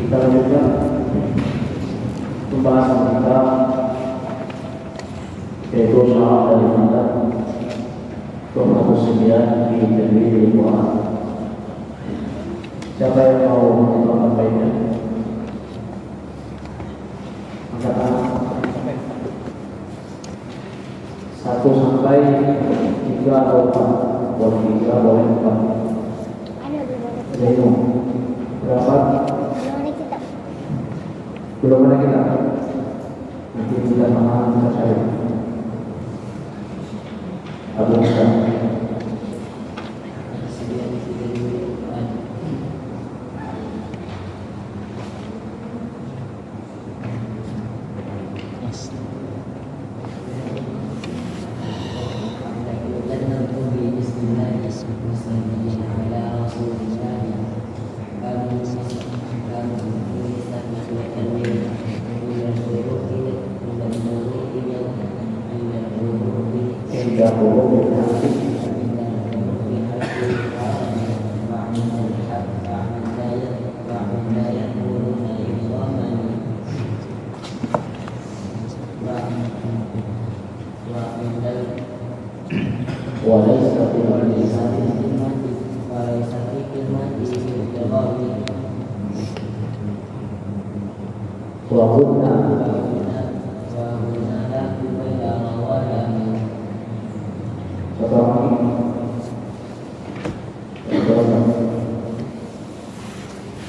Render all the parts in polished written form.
Kita lanjutkan pembahasan kita, yaitu syarat dari mandat 29 di Tadwirul Quran. Siapa yang mau menentukan baiknya? Angkat tangan. 1 sampai 3 atau 4. Boleh 3, boleh 4. Zainul, berapa? Belum ada kita. Nanti kita sama kita cari. Abu Musa.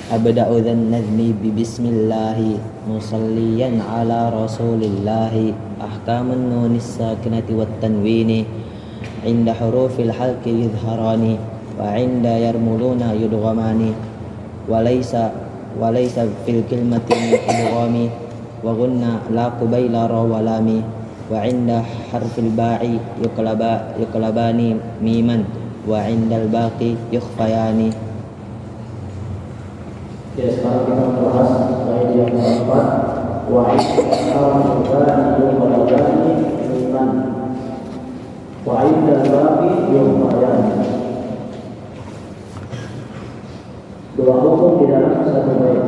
Abda'u dhan nazmi bismillahi musalliyan ala rasulillahi ahkamun nunis sakinati wat tanwini inda hurufil halki yudharani wa inda yarmuluna yudghamani walaysa fil kilmati idghami wa gunna la qubayla ra walami wa inda harfil ba'i yuqlabani miman wa indal baqi yukhfayani. Ya, sekarang kita membahas ayat yang keempat. Wa'id al-mudani yuqlabani miman wa indal baqi yukhfayani. Dua hukum di dalam satu bait.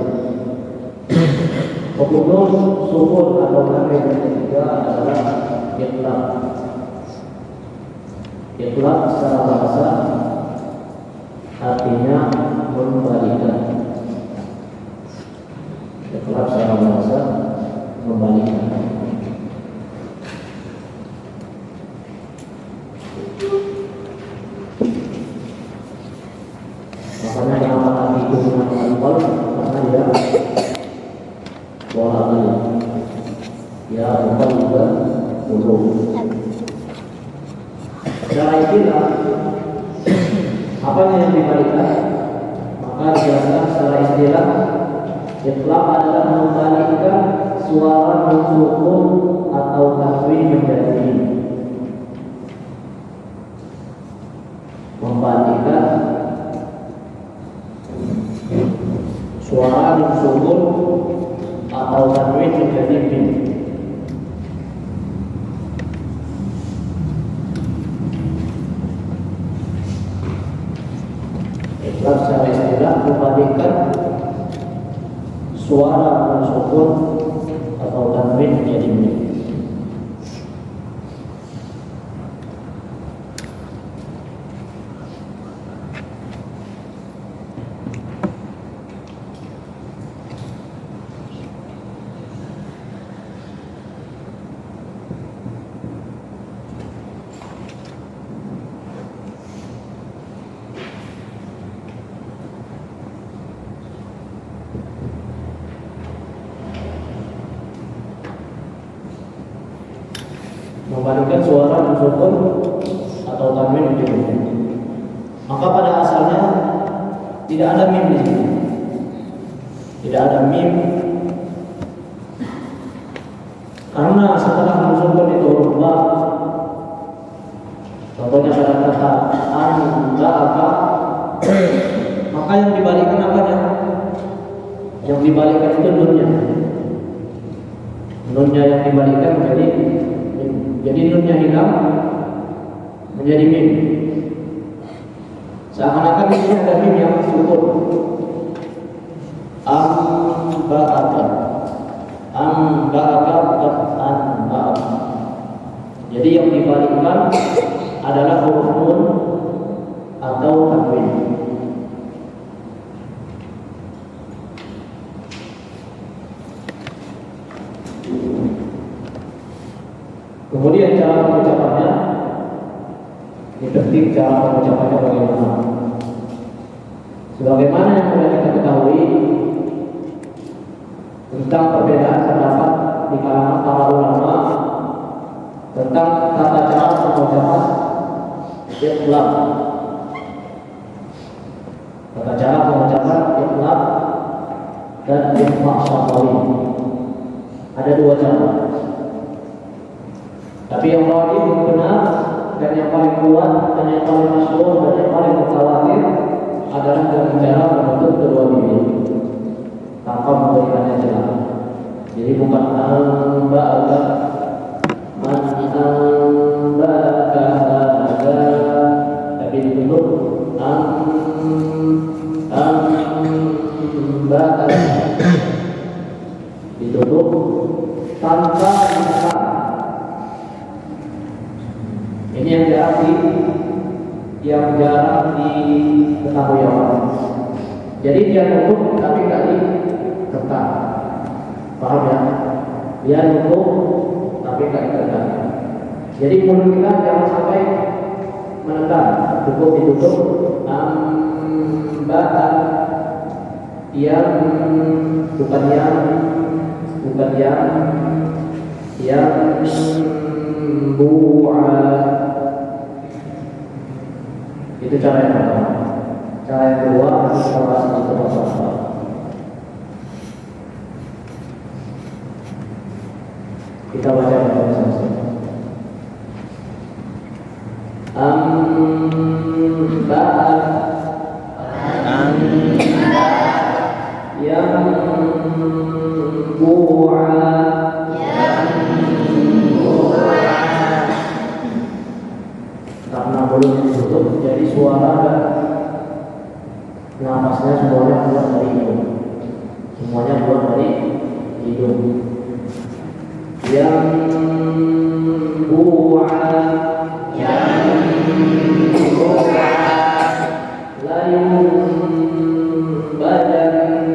Hukum sukun atau nakir yang ketiga adalah itlaq. Itlaq secara bahasa artinya membalikan. Itlaq secara bahasa membalikan. Makanya yang arti dengan al-qal karena dia wahai ya al-qal juga ulum. Secara istilah apa yang dibalikan? Maka dijelaskan secara istilah itlaq adalah membalikan suara sukun atau tanwin menjadi mim. Membalikan suara sukun atau tanwin menjadi mim. Itlaq secara istilah membalikan suara sukun atau tanwin menjadi mim. Membalikan suara sukun atau tanwin menjadi mim. Maka pada asalnya tidak ada mim di sini. Tidak ada mim karena setelah sukun itu huruf ba. Contohnya pada kata anta apa, maka yang dibalikkan apanya? Yang dibalikkan itu nunnya. Nunnya yang dibalikkan menjadi mim. Jadi nunnya hilang menjadi mim. Seakan-akan di sini ada mim yang sukun. Amba'aka. Amba'aka bukan anba'aka. Jadi yang dibalikkan adalah huruf nun atau tanwin. Kemudian cara pengucapannya, diketik cara pengucapannya bagaimana. Sebagaimana yang sudah kita ketahui tentang perbedaan pendapat di kalangan para ulama tentang tata cara pengucapan iqlab. Tata cara pengucapan iqlab dan ikhfa syafawi. Ada dua cara. Tapi yang paling benar dan yang paling kuat dan yang paling masyhur dan yang paling mutawatir adalah dengan cara menutup kedua bibir tanpa memberikannya celah. Jadi bukan amba'aka man amba'aka hadza, tapi ditutup amba'aka, ditutup tanpa ditekan. Ini yang jarang diketahui orang. Jadi dia nutup tapi nggak ditekan. Paham ya? Dia nutup tapi nggak ditekan. Jadi mulut kita jangan sampai menekan. Cukup ditutup. Amba'aka, yang bukan yang bu'a. Itu cara yang pertama. Cara yang kedua adalah cara berbicara. Kita baca bersama-sama. Yang bu'a. Karena mulut ditutup, jadi suara dan nafasnya semuanya keluar dari hidung. Semuanya keluar dari hidung. Yang bu'a, layun badan,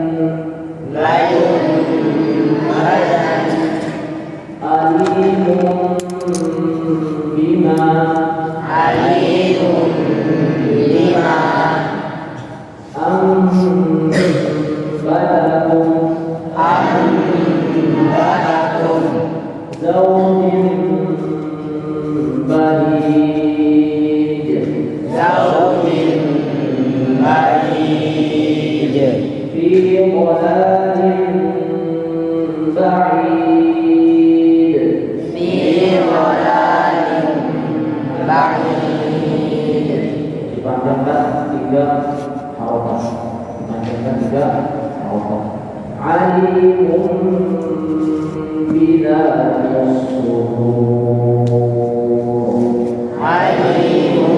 alimun bima, amba'akum zawjin bahij, fi dhalalin ba'id, dipanjangkan 3 harokat. Alimun bidzatis sudur, alimun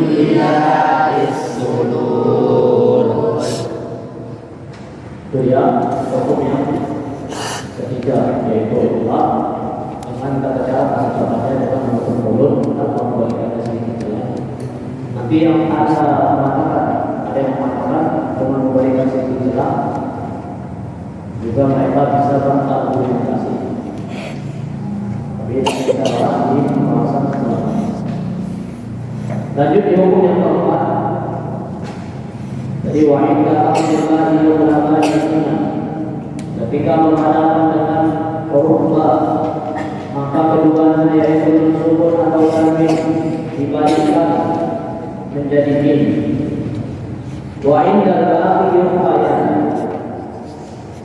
bidzatis sudur. Itu ya hukum yang ketiga, yaitu ikhlas dengan tata cara contohnya dengan menutup mulut tanpa memberikannya sedikit celah. Nanti yang ada yang mengatakan dengan memberikan sedikit celah juga mereka bisa berargumentasi. Tapi kita bahas di pembahasan selanjutnya. Lanjut di hukum yang keempat. Jadi wa'inda Abdullah ibn ketika berhadapan dengan huruf ba, maka keduanya yaitu sukun atau tanwin dibalikkan menjadi mim. Wa'inda al-akhir ayat,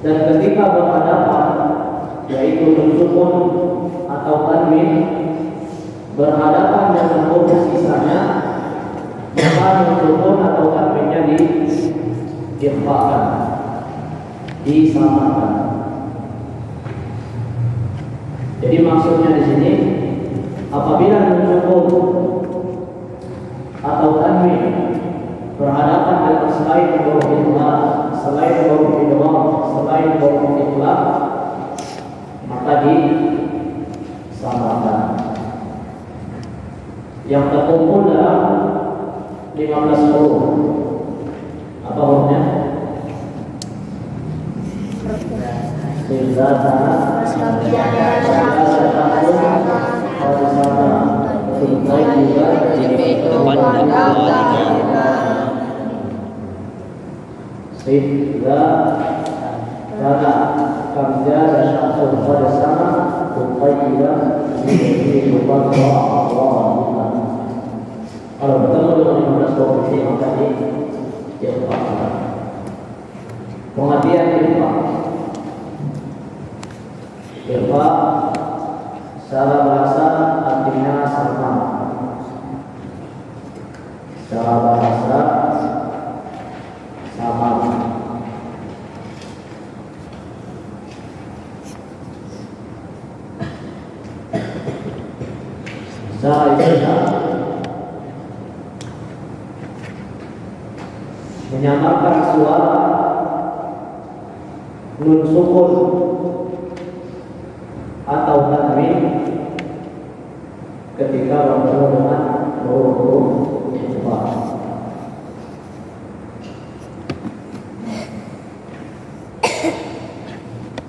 dan ketika sukun atau tanwin berhadapan dengan huruf sisanya, maka nun sukun atau tanwinnya diikhfakan, disamakan. Jadi maksudnya di sini, apabila nun sukun atau tanwin berhadapan dengan selain huruf idgham, selain huruf idgham, selain huruf ikhlas, maka disamakan. Yang terkumpul dalam 15 huruf. Apa hurufnya? Kalau bertemu dengan 15 huruf ini maka diikhfakan. Pengertian ikhfa secara bahasa artinya sama. Secara bahasa sama. Secara istilah menyamarkan suara nun sukun atau tanwin ketika bertemu dengan huruf ikhfa.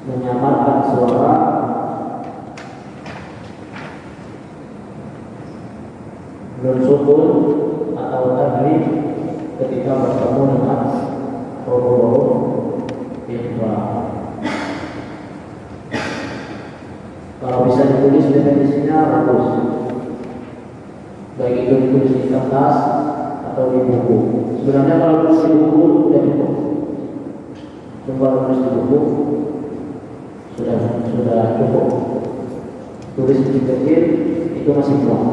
Menyamarkan suara nun sukun atau tanwin ketika bertemu dengan huruf ikhfa. Kalau bisa ditulis definisinya bagus, baik itu ditulis di kertas atau di buku. Sebenarnya kalau tulis di buku sudah cukup. Coba tulis di buku sudah cukup. Tulis kecil itu masih belum.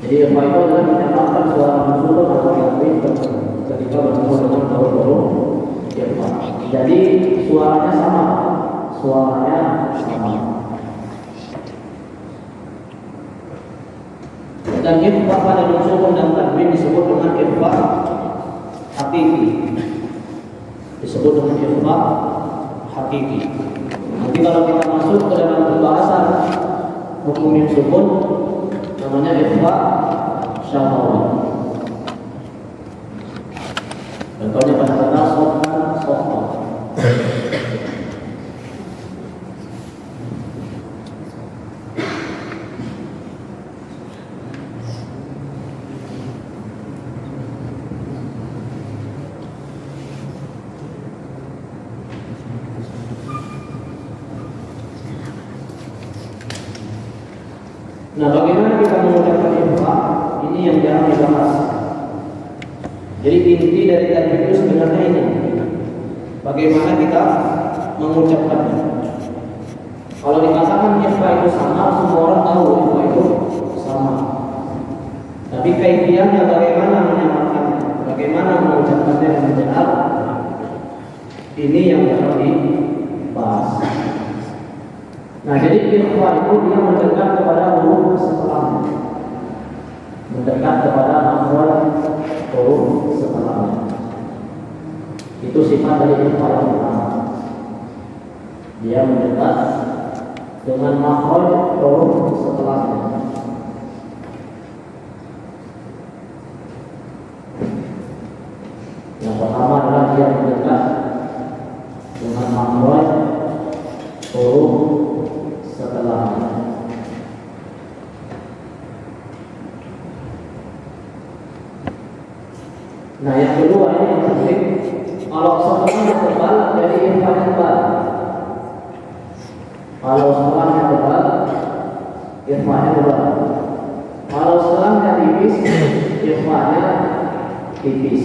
Jadi apa itu adalah menyamarkan suara musuh atau tanwin ketika bertemu dengan huruf ikhfa. Jadi suaranya sama, Dan ikhfa pada nun sukun dan tanwin disebut dengan ikhfa hakiki. Disebut dengan ikhfa hakiki. Nanti kalau kita masuk ke dalam pembahasan hukum nun sukun, namanya ikhfa syafawi. Contohnya pada kata sofa. Nah, bagaimana kita mengucapkan ikhfa? Ini yang jarang dibahas. Jadi inti dari tajwid itu sebenarnya ini. Bagaimana kita mengucapkannya? Kalau dikatakan ikhfa itu sama, semua orang tahu ikhfa itu sama. Tapi kaifiyahnya bagaimana menyamarkannya? Bagaimana mengucapkannya dengan benar? Ini yang jarang dibahas. Nah, jadi ikhfa itu dia mendekat kepada huruf setelahnya, mendekat kepada makhraj huruf setelahnya. Itu sifat dari ikhfa yang pertama. Dia mendekat dengan makhraj huruf setelahnya. Yang pertama adalah dia mendekat dengan makhraj huruf setelahnya. Nah, yang kedua ini yang penting, kalau setelahnya tebal jadi ikhfa tebal. Kalau setelahnya tebal, ikhfa-nya tebal. Kalau setelahnya tipis, ikhfa-nya tipis.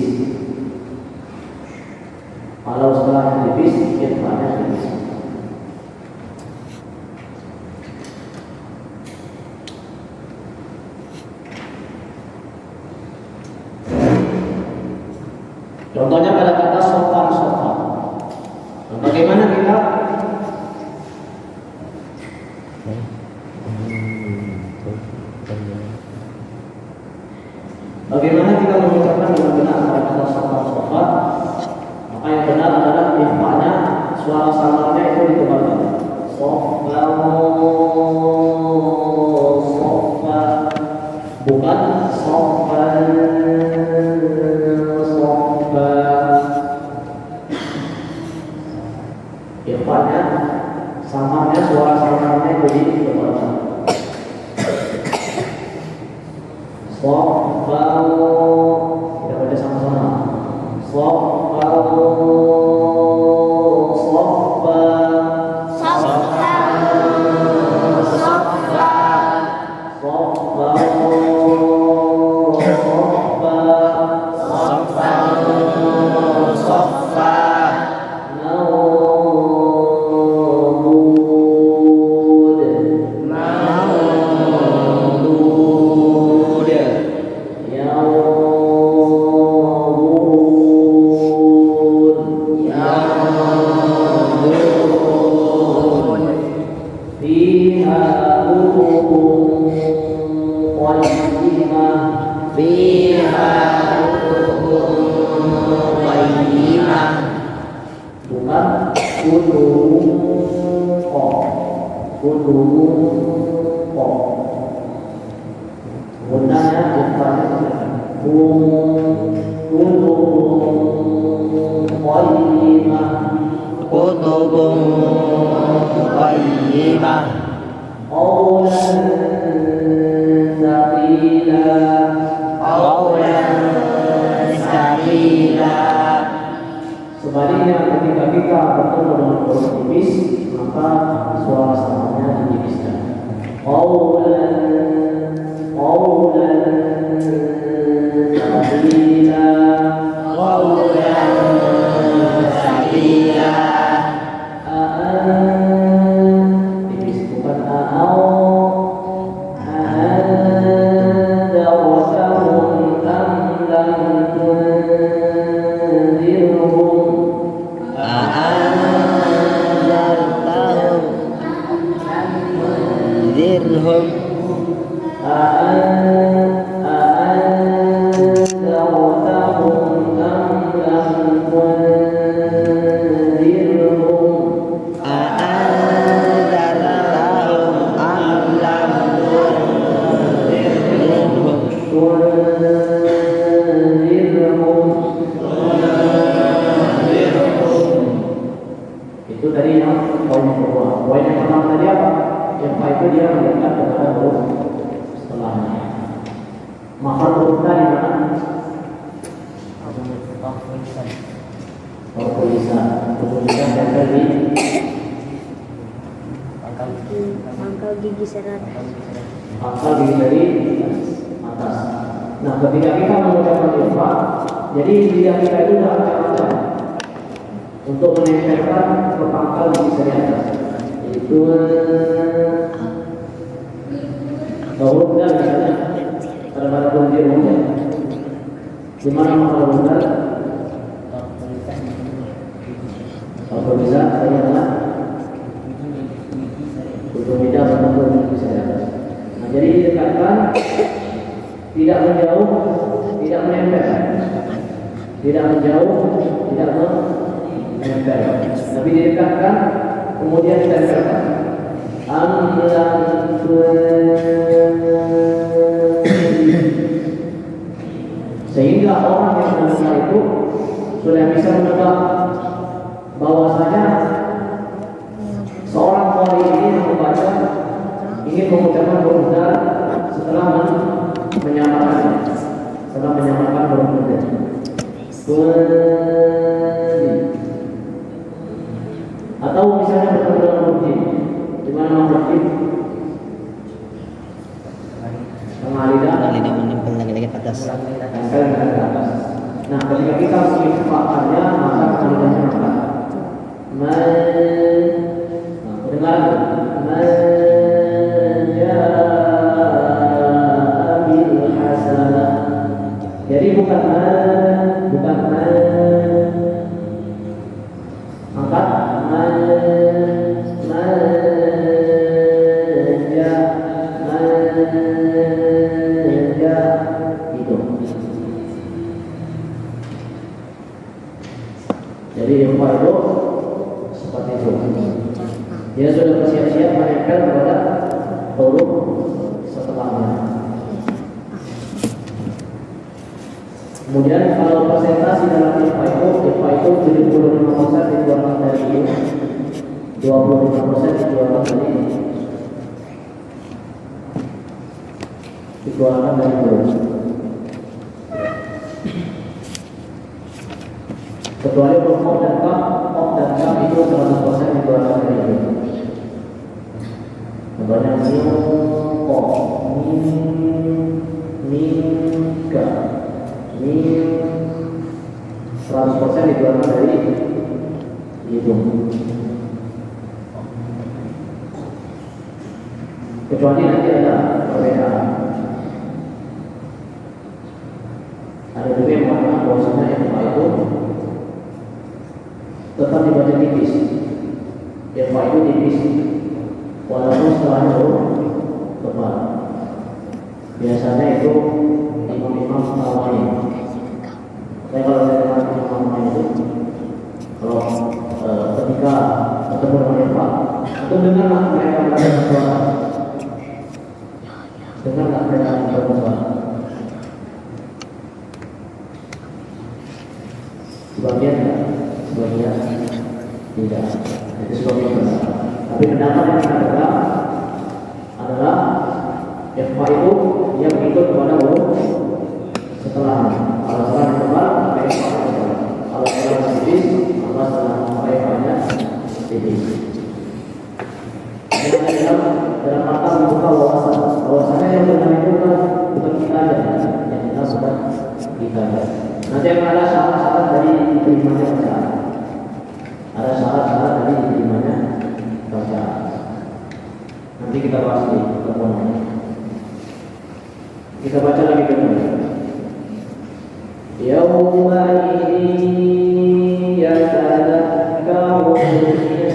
Kalau setelahnya tipis, tipis, ikhfanya tipis. Contohnya pada kata sofan. Bagaimana kita mengucapkan dengan benar pada kata sofan? Maka yang benar adalah ikhfanya, suara samarnya itu ditebalkan. Sofan, bukan sofan. Ikhfanya, samarnya, suara samarnya itu ditebalkan. Sofan, kita baca sama-sama. Sofan, sebaliknya ketika kita bertemu dengan huruf tipis, maka suara samarnya ditipiskan. Tipis, bukan itu tadi yang poin yang kedua. Poin yang pertama tadi apa? Yang itu dia mendekat kepada huruf setelahnya. Maka huruf tadi mana? Tulisan dan tadi pangkal gigi serat. Pangkal gigi dari atas. Nah, ketika kita mengucapkan ikhfa, jadi lidah kita itu sudah acak-acak untuk menempelkan ke pangkal gigi dari atas. Yaitu huruf dan misalnya pada kunci umumnya. Di mana maka benar? Kalau bisa saya adalah untuk meja atau bisa ya. Nah, jadi dikatakan tidak menjauh, tidak menempel, tidak menjauh, tidak menempel, tapi didekatkan kemudian ditempelkan. Sehingga orang yang mendengar itu sudah bisa menebak bahwasanya seorang qari ini yang membaca ingin mengucapkan huruf dal setelah menyamarkan huruf dal. Atau misalnya bertemu dengan huruf jim. Di mana huruf jim? Tengah lidah menempel lagi ke atas. Nah, ketika kita mengikhfakannya, maka lidahnya angkat. Pendengaran. Man jaa bil hasanah. Jadi bukan angkat manja itu. Jadi yang itu seperti itu. Dia sudah bersiap-siap menempel kepada huruf setelahnya. Kemudian kalau persentase dalam IPA itu 75% dikeluarkan dari ini, 25% dikeluarkan dari ini, dikeluarkan dari huruf. Kecuali huruf op dan kam itu 100% dikeluarkan dari ini. Contohnya mika. Ini 100% dikeluarkan dari itu. Kecuali nanti ada perbedaan. Ada juga yang mengatakan bahwasanya yang itu tetap dibaca tipis. Yang itu tipis, walaupun setelahnya tebal. Biasanya itu imam-imam tarawih. Saya kalau saya dengar imam-imam itu, kalau ketika ketemu dengan Pak, itu dengarlah mereka bersuara. Dengarlah mereka bersuara. Sebagian tidak. Itu sebagian benar. Tapi pendapat yang benar adalah yang Pak itu yang mengikut kepada huruf setelahnya. Kalau setelah tebal, maka yang Pak tebal. Kalau setelah tipis, maka setelah mereka tipis. Dalam mata membuka wawasannya yang benar itu bukan kita aja, yang kita sudah kita aja. Nanti ada syarat-syarat dari diterimanya bacaan. Ada syarat-syarat dari diterimanya bacaan. Nanti kita bahas di pertemuan. Kita baca lagi dulu. Yauma idzin yatadakkaru al-insan.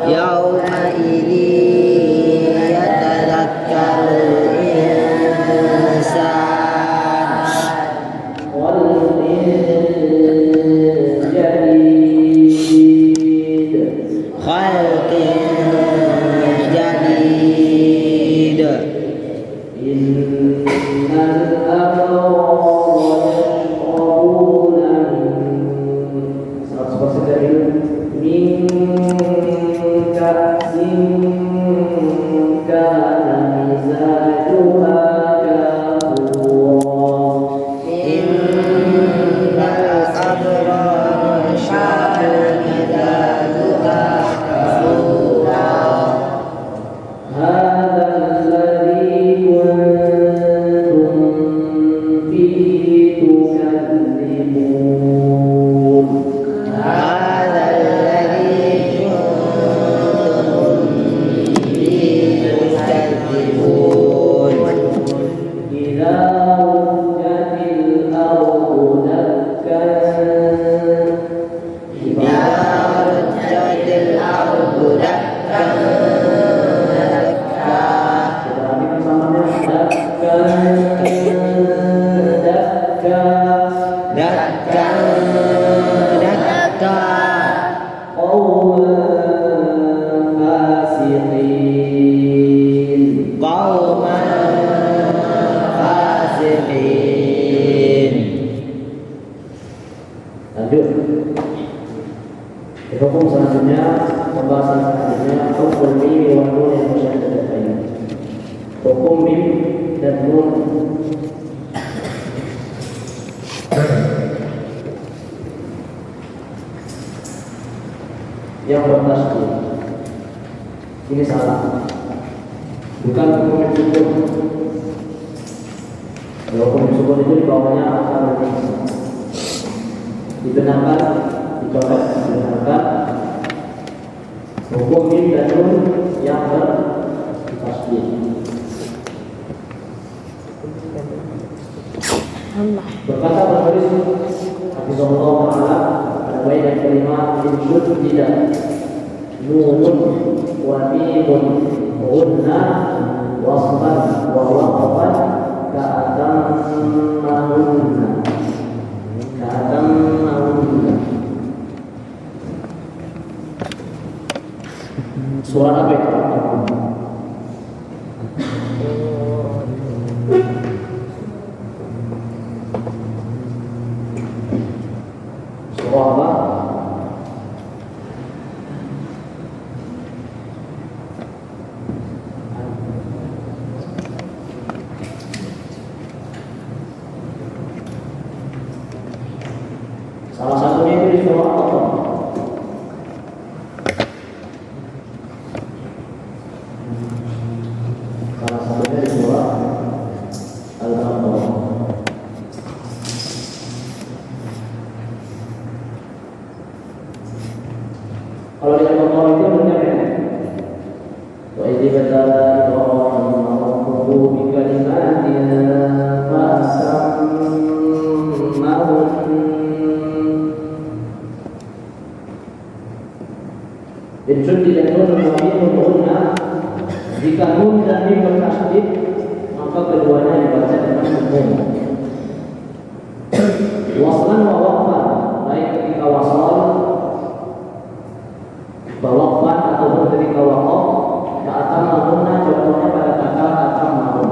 Yauma idzin yatadakkaru al-insan. Wal min jadid. Khalqin jadid. Innal abrara yashrabuna 100% dari min ka'sin kana mizajuha kafura. Innal abrara yashrabuna mizajuha kafura. Hadza alladhi kuntum fihi tukadzibun. Hadza alladzi kuntum bihi tukadzibun. Idza rujjatil ardu dakkan. Idza rujjatil ardu dakkan dakka. Kita lagi bersamanya dakkan dakka. Dakka dakka. Qauman fasiqin. Qauman fasiqin. Lanjut. Hukum selanjutnya, pembahasan selanjutnya hukum mim wa nun yang musyaddatain. Hukum mim dan nun yang bertasydid. Ini salah. Bukan hukum sukun. Kalau hukum sukun itu di bawahnya asal dan dibenarkan, dicoret, dibenarkan. Hukum mim dan nun yang bertasydid. Allah. Berkata penulis Hafizahullah Ta'ala pada bait dan kalimat insyud tidak nunun wa mimun hunna wasfan wa waqfan ka'atammahunna surat apa itu? Surah apa? Salah satunya itu di surah apa? Salah satunya di surah Al-Baqarah. Kalau di Al-Baqarah itu benar. Wa idza batala Ibrahim rabbuhu bi kalimatin fa'tammahun. Insyud tidak nun wa mim hunna. Jika nun dan mim bertasydid maka keduanya dibaca dengan umum. Waslan wa waqfan, baik ketika wasal waqfan ataupun ketika waqaf, ka'atammahunna contohnya pada kata atammahun.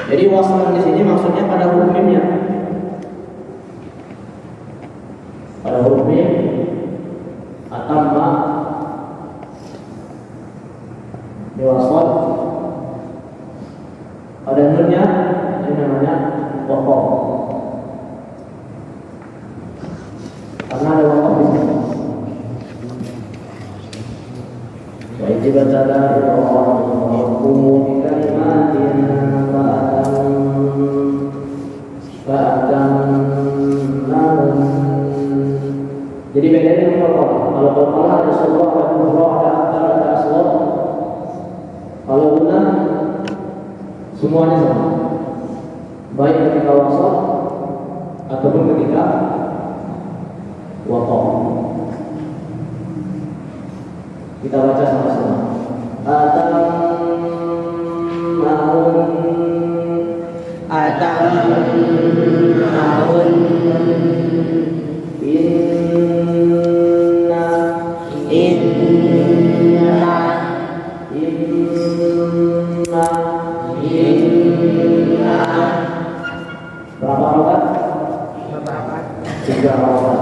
Jadi waslan di sini maksudnya pada huruf mimnya. Pada huruf mim atamma diwasal. Pada nunnya ini namanya waqaf. Karena ada waqaf di sini. Wa idza batala rabbuhu bi kalimatin fa'tammahun. Jadi bedanya dengan kalau qalqalah ada surah, ada mufrad, ada aktar, ada asghar. Kalau gunnah semuanya sama. Baik ketika wasal ataupun ketika waqaf. Kita baca sama-sama. Atammahun berapa rokat? Tiga rokat.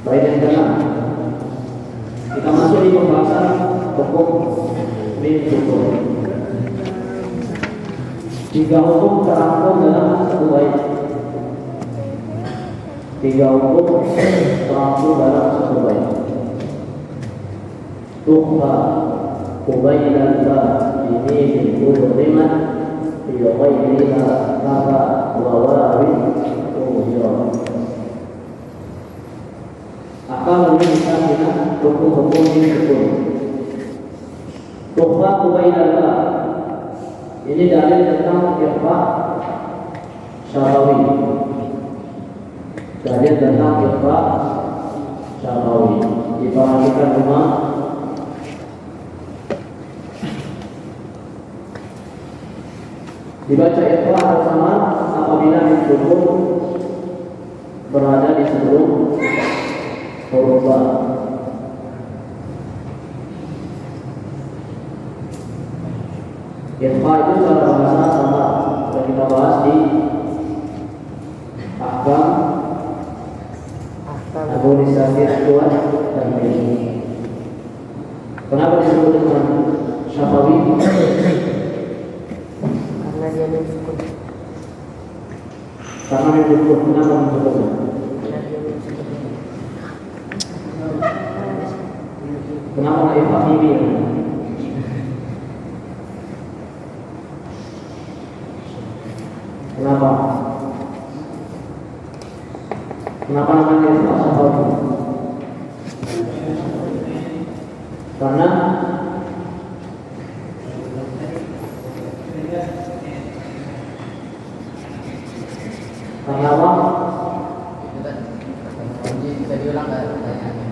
Baik yang dalam kita masuk di pembahasan hukum mim syukur. Tiga hukum terangkum dalam satu bait. Tiga hukum terangkum dalam satu bait. Tuhfa Ubaylan ba ini udrimat fi ghayriha kata wa wawin tuhira. Akal ini misalnya hukum-hukum ini syukur. Tufa Ubaidallah. Ini dalil tentang ikhfa syafawi. Dalil tentang ikhfa syafawi. Diperhatikan rumah. Dibaca ikhfa bersama apabila huruf berada di sebelum huruf ba. Ikhfa itu secara bahasa sama sudah kita bahas di ahkam abolisasi kuat dan ini. Kenapa disebut dengan syafawi? Karena dia menyebut. Karena menyebut. Kenapa menyebutnya? Kenapa nggak ikhfa ini? Kenapa? Kenapa namanya ikhfa syafawi? Karena apa? Bisa diulang nggak pertanyaannya?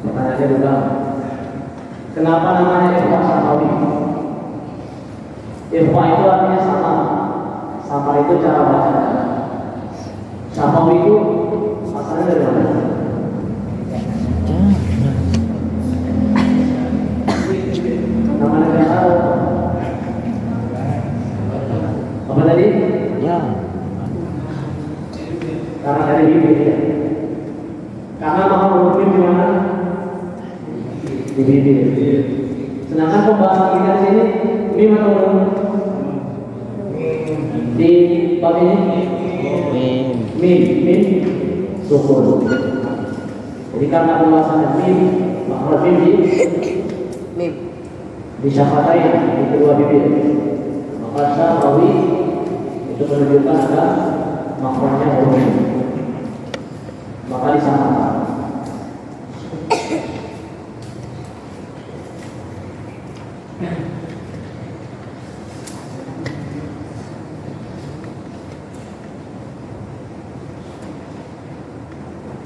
Pertanyaannya diulang. Kenapa namanya ikhfa syafawi? Ikhfa itu artinya sama. Sama itu cara baca. Syafawi itu asalnya dari mana? Nama negara apa tadi? Ya. Karena dari bibir ya. Karena mau menurut di mana? Di bibir. Sedangkan pembahasan kita di sini mim atau belum? Di bab ini mim sukun. Jadi karena pembahasannya mim, makhraj mim di syafatain di kedua bibir. Maka syafawi itu menunjukkan ada makhrajnya huruf mim. Maka disamakan.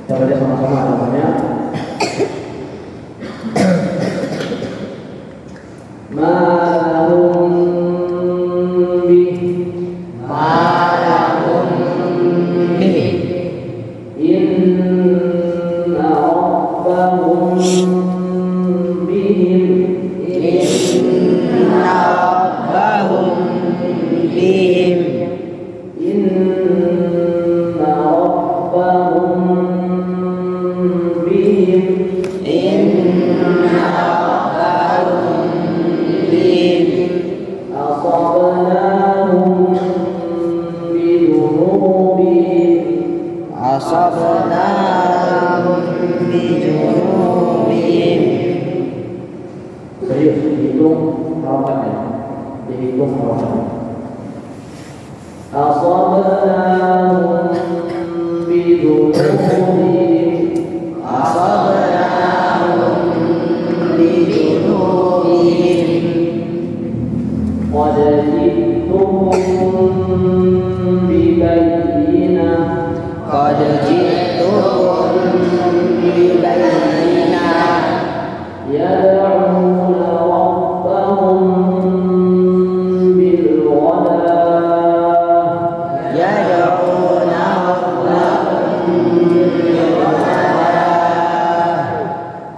Kita baca sama-sama namanya. Malahum bih inna rabbahum bihim inna rabbahum bihim asabnahum bijunubihim. Serius, dihitung harokannya. Dihitung harokannya. Asabnahum bijunubihim. Asabnahum bijunubihim. Qad ji'tukum bibayyinah. Qad ji'tukum bibayyinah. Yad'una rabbahum bilghadah. Yad'una rabbahum bilghadah.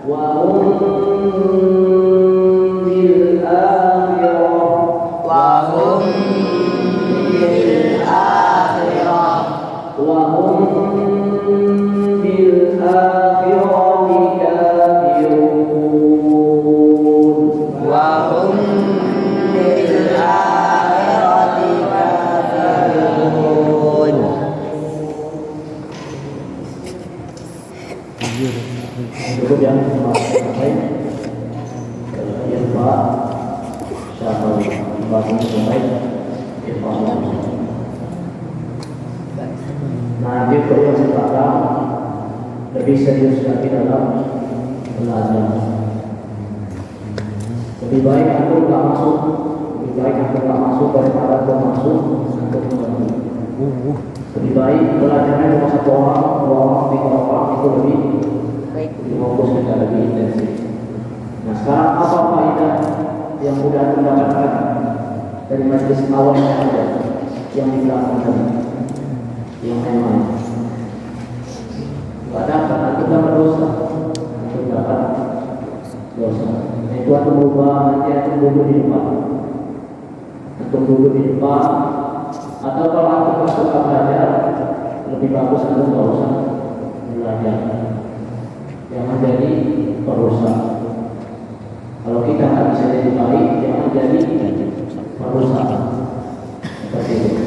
Wa hum bil akhirah. Wa hum bil akhirah. Wa hum bil akhirati kafirun. Wa hum bil akhirati kafirun. Cukup yang sampai yang Pak Syafawi bahasa sampai nanti perlu kesempatan lebih serius lagi dalam belajar. Lebih baik aku nggak masuk, lebih baik aku nggak masuk daripada aku masuk untuk mengganggu. Lebih baik belajarnya cuma satu orang, dua orang, tiga orang itu lebih fokus kita lebih intensif. Nah sekarang apa faedah yang mudah mendapatkan dari majelis awal yang ada yang di belakang tadi, yang memang nggak dapat, nanti kita berdosa, nanti dapat dosa. Itu akan berubah, nanti akan duduk di depan, untuk duduk di depan, atau kalau aku pas suka belajar, lebih bagus aku nggak usah belajar, jangan jadi perusak. Kalau kita nggak bisa jadi baik, jangan jadi perusak. Seperti itu.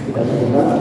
Kita sebutkan